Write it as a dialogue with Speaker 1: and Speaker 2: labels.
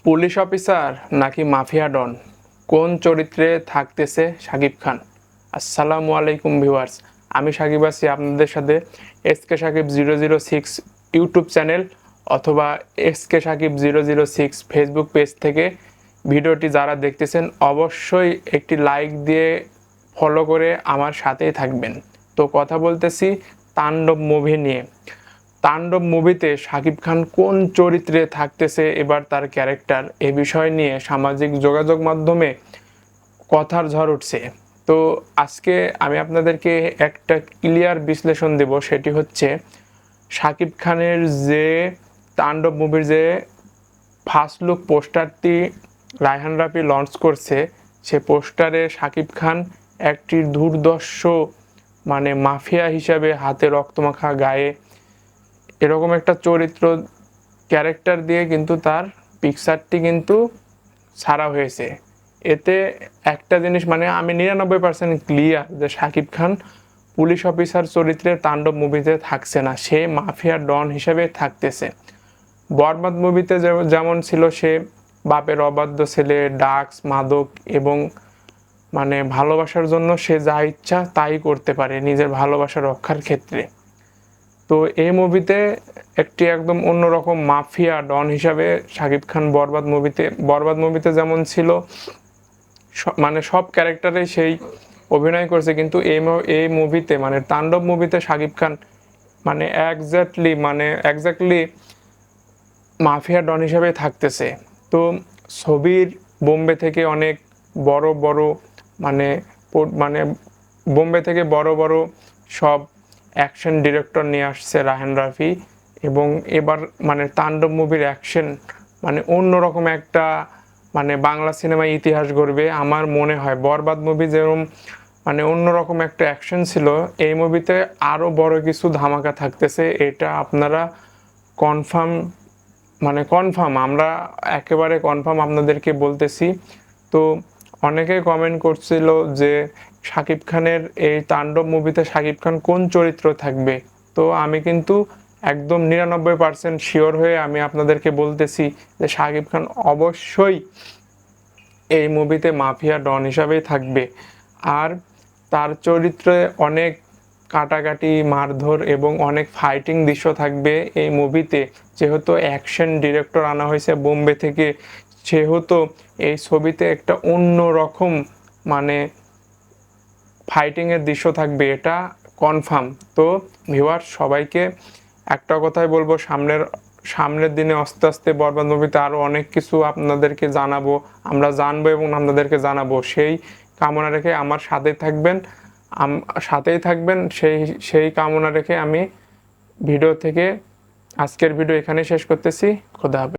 Speaker 1: Police officer নাকি mafia don, কোন চরিত্রে থাকতেছে শাকিব খান? আসসালামু আলাইকুম ভিউয়ার্স, আমি সাকিব আছি আপনাদের সাথে SK Shakib 006 ইউটিউব চ্যানেল অথবা SK Shakib 006 ফেসবুক পেজ থেকে ভিডিওটি যারা দেখতেছেন অবশ্যই একটি লাইক দিয়ে ফলো করে আমার সাথেই থাকবেন। তো কথা বলতেছি তাণ্ডব মুভি নিয়ে। তাণ্ডব মুভিতে শাকিব খান কোন চরিত্রে থাকতেছে, এবার তার ক্যারেক্টার, এ বিষয় নিয়ে সামাজিক যোগাযোগ মাধ্যমে কথার ঝড় উঠছে। তো আজকে আমি আপনাদেরকে একটা ক্লিয়ার বিশ্লেষণ দেব, সেটি হচ্ছে শাকিব খানের যে তাণ্ডব মুভির যে ফার্স্ট লুক পোস্টারটি রায়হান রাফি লঞ্চ করছে, সে পোস্টারে শাকিব খান একটি দুর্দর্শ মাফিয়া হিসাবে হাতে রক্তমাখা গায়ে এরকম একটা চরিত্র ক্যারেক্টার দিয়ে কিন্তু তার পিকচারটি কিন্তু ছাড়া হয়েছে। এতে একটা জিনিস আমি 99% ক্লিয়ার যে শাকিব খান পুলিশ অফিসার চরিত্রে তাণ্ডব মুভিতে থাকছে না, সে মাফিয়া ডন হিসেবে থাকতেছে। বরবাদ মুভিতে যেমন ছিল সে বাপের অবাধ্য ছেলে, ড্রাগস, মাদক এবং ভালোবাসার জন্য সে যা ইচ্ছা তাই করতে পারে নিজের ভালোবাসা রক্ষার ক্ষেত্রে। তো এই মুভিতে একটি একদম অন্যরকম মাফিয়া ডন হিসাবে শাকিব খান বরবাদ মুভিতে যেমন ছিল, সব ক্যারেক্টারে সেই অভিনয় করছে, কিন্তু এই মুভিতে তাণ্ডব মুভিতে Shakib Khan exactly mafia don হিসাবে থাকতেছে। তো ছবির বোম্বে থেকে অনেক বড় বড় মানে মানে বোম্বে থেকে বড় বড় সব অ্যাকশন ডিরেক্টর নিয়ে আসছে রায়হান রাফি, এবং এবার তাণ্ডব মুভির অ্যাকশন অন্যরকম একটা বাংলা সিনেমায় ইতিহাস গড়বে আমার মনে হয়। বরবাদ মুভি যেরকম অন্যরকম একটা অ্যাকশন ছিল, এই মুভিতে আরও বড় কিছু ধামাকা থাকতেছে, এটা আপনারা কনফার্ম আমরা একেবারে কনফার্ম আপনাদেরকে বলতেছি। তো অনেকে কমেন্ট করছিল যে শাকিব খানের এই তাণ্ডব মুভিতে শাকিব খান কোন চরিত্র থাকবে। তো আমি কিন্তু একদম 99% শিওর হয়ে আমি আপনাদেরকে বলতেছি যে শাকিব খান অবশ্যই এই মুভিতে মাফিয়া ডন হিসাবেই থাকবে। আর তার চরিত্রে অনেক কাটাকাটি, মারধর এবং অনেক ফাইটিং দৃশ্য থাকবে এই মুভিতে। যেহেতু অ্যাকশন ডিরেক্টর আনা হয়েছে বোম্বে থেকে, সেহেতু এই ছবিতে একটা অন্য রকম ফাইটিংয়ের দৃশ্য থাকবে, এটা কনফার্ম। তো ভিউয়ার্স, সবাইকে একটা কথাই বলবো, সামনের দিনে আস্তে আস্তে বরবাদ মুভিতে আরও অনেক কিছু আপনাদেরকে আমরা জানবো এবং আপনাদেরকে জানাবো। সেই কামনা রেখে আমার সাথেই থাকবেন, সেই কামনা রেখে আমি আজকের ভিডিও এখানে শেষ করতেছি। খোদা হাফেজ।